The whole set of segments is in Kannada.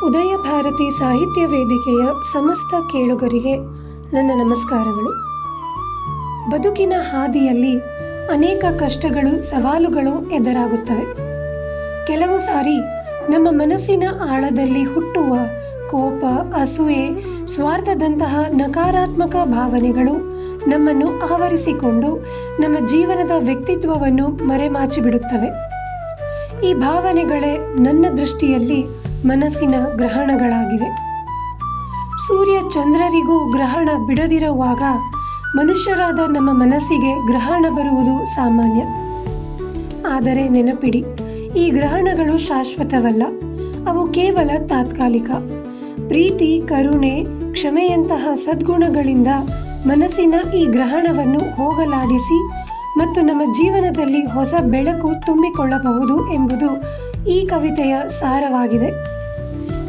ಉದಯ ಭಾರತಿ ಸಾಹಿತ್ಯ ವೇದಿಕೆಯ ಸಮಸ್ತ ಕೇಳುಗರಿಗೆ ನನ್ನ ನಮಸ್ಕಾರಗಳು. ಬದುಕಿನ ಹಾದಿಯಲ್ಲಿ ಅನೇಕ ಕಷ್ಟಗಳು, ಸವಾಲುಗಳು ಎದುರಾಗುತ್ತವೆ. ಕೆಲವು ಸಾರಿ ನಮ್ಮ ಮನಸ್ಸಿನ ಆಳದಲ್ಲಿ ಹುಟ್ಟುವ ಕೋಪ, ಅಸೂಯೆ, ಸ್ವಾರ್ಥದಂತಹ ನಕಾರಾತ್ಮಕ ಭಾವನೆಗಳು ನಮ್ಮನ್ನು ಆವರಿಸಿಕೊಂಡು ನಮ್ಮ ಜೀವನದ ವ್ಯಕ್ತಿತ್ವವನ್ನು ಮರೆಮಾಚಿಬಿಡುತ್ತವೆ. ಈ ಭಾವನೆಗಳೇ ನನ್ನ ದೃಷ್ಟಿಯಲ್ಲಿ ಮನಸ್ಸಿನ ಗ್ರಹಣಗಳಾಗಿವೆ. ಸೂರ್ಯ ಚಂದ್ರರಿಗೂ ಗ್ರಹಣ ಬಿಡದಿರುವಾಗ ಮನುಷ್ಯರಾದ ನಮ್ಮ ಮನಸ್ಸಿಗೆ ಗ್ರಹಣ ಬರುವುದು ಸಾಮಾನ್ಯ. ಆದರೆ ನೆನಪಿಡಿ, ಈ ಗ್ರಹಣಗಳು ಶಾಶ್ವತವಲ್ಲ. ಅವು ಕೇವಲ ತಾತ್ಕಾಲಿಕ. ಪ್ರೀತಿ, ಕರುಣೆ, ಕ್ಷಮೆಯಂತಹ ಸದ್ಗುಣಗಳಿಂದ ಮನಸ್ಸಿನ ಈ ಗ್ರಹಣವನ್ನು ಹೋಗಲಾಡಿಸಿ ಮತ್ತು ನಮ್ಮ ಜೀವನದಲ್ಲಿ ಹೊಸ ಬೆಳಕು ತುಂಬಿಕೊಳ್ಳಬಹುದು ಎಂಬುದು ಈ ಕವಿತೆಯ ಸಾರವಾಗಿದೆ.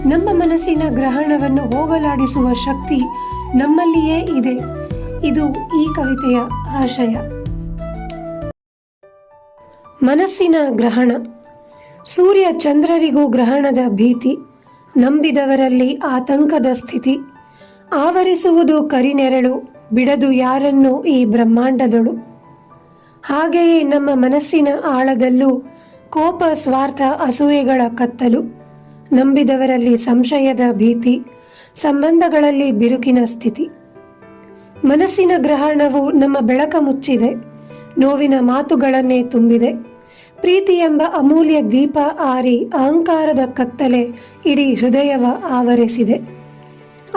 ನಮ್ಮ ಮನಸ್ಸಿನ ಗ್ರಹಣವನ್ನು ಹೋಗಲಾಡಿಸುವ ಶಕ್ತಿ ನಮ್ಮಲ್ಲಿಯೇ ಇದೆ. ಇದು ಈ ಕವಿತೆಯ ಆಶಯ. ಮನಸ್ಸಿನ ಗ್ರಹಣ. ಸೂರ್ಯ ಚಂದ್ರರಿಗೂ ಗ್ರಹಣದ ಭೀತಿ, ನಂಬಿದವರಲ್ಲಿ ಆತಂಕದ ಸ್ಥಿತಿ. ಆವರಿಸುವುದು ಕರಿನೆರಳು, ಬಿಡದು ಯಾರನ್ನು ಈ ಬ್ರಹ್ಮಾಂಡದಳು. ಹಾಗೆಯೇ ನಮ್ಮ ಮನಸ್ಸಿನ ಆಳದಲ್ಲೂ ಕೋಪ, ಸ್ವಾರ್ಥ, ಅಸೂಯೆಗಳ ಕತ್ತಲು. ನಂಬಿದವರಲ್ಲಿ ಸಂಶಯದ ಭೀತಿ, ಸಂಬಂಧಗಳಲ್ಲಿ ಬಿರುಕಿನ ಸ್ಥಿತಿ. ಮನಸ್ಸಿನ ಗ್ರಹಣವು ನಮ್ಮ ಬೆಳಕ ಮುಚ್ಚಿದೆ, ನೋವಿನ ಮಾತುಗಳನ್ನೇ ತುಂಬಿದೆ. ಪ್ರೀತಿ ಎಂಬ ಅಮೂಲ್ಯ ದೀಪ ಆರಿ ಅಹಂಕಾರದ ಕತ್ತಲೆ ಇಡೀ ಹೃದಯವ ಆವರಿಸಿದೆ.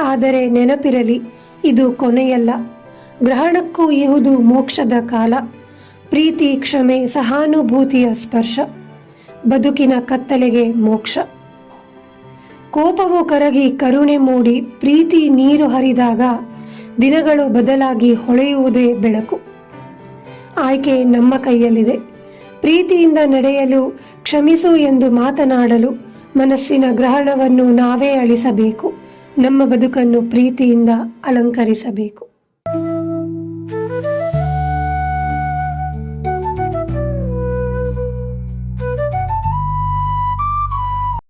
ಆದರೆ ನೆನಪಿರಲಿ, ಇದು ಕೊನೆಯಲ್ಲ. ಗ್ರಹಣಕ್ಕೂ ಇಹುದು ಮೋಕ್ಷದ ಕಾಲ. ಪ್ರೀತಿ, ಕ್ಷಮೆ, ಸಹಾನುಭೂತಿಯ ಸ್ಪರ್ಶ, ಬದುಕಿನ ಕತ್ತಲೆಗೆ ಮೋಕ್ಷ. ಕೋಪವು ಕರಗಿ ಕರುಣೆ ಮೂಡಿ ಪ್ರೀತಿ ನೀರು ಹರಿದಾಗ ದಿನಗಳು ಬದಲಾಗಿ ಹೊಳೆಯುವುದೇ ಬೆಳಕು. ಆಯ್ಕೆ ನಮ್ಮ ಕೈಯಲ್ಲಿದೆ. ಪ್ರೀತಿಯಿಂದ ನಡೆಯಲು, ಕ್ಷಮಿಸು ಎಂದು ಮಾತನಾಡಲು ಮನಸ್ಸಿನ ಗ್ರಹಣವನ್ನು ನಾವೇ ಅಳಿಸಬೇಕು. ನಮ್ಮ ಬದುಕನ್ನು ಪ್ರೀತಿಯಿಂದ ಅಲಂಕರಿಸಬೇಕು.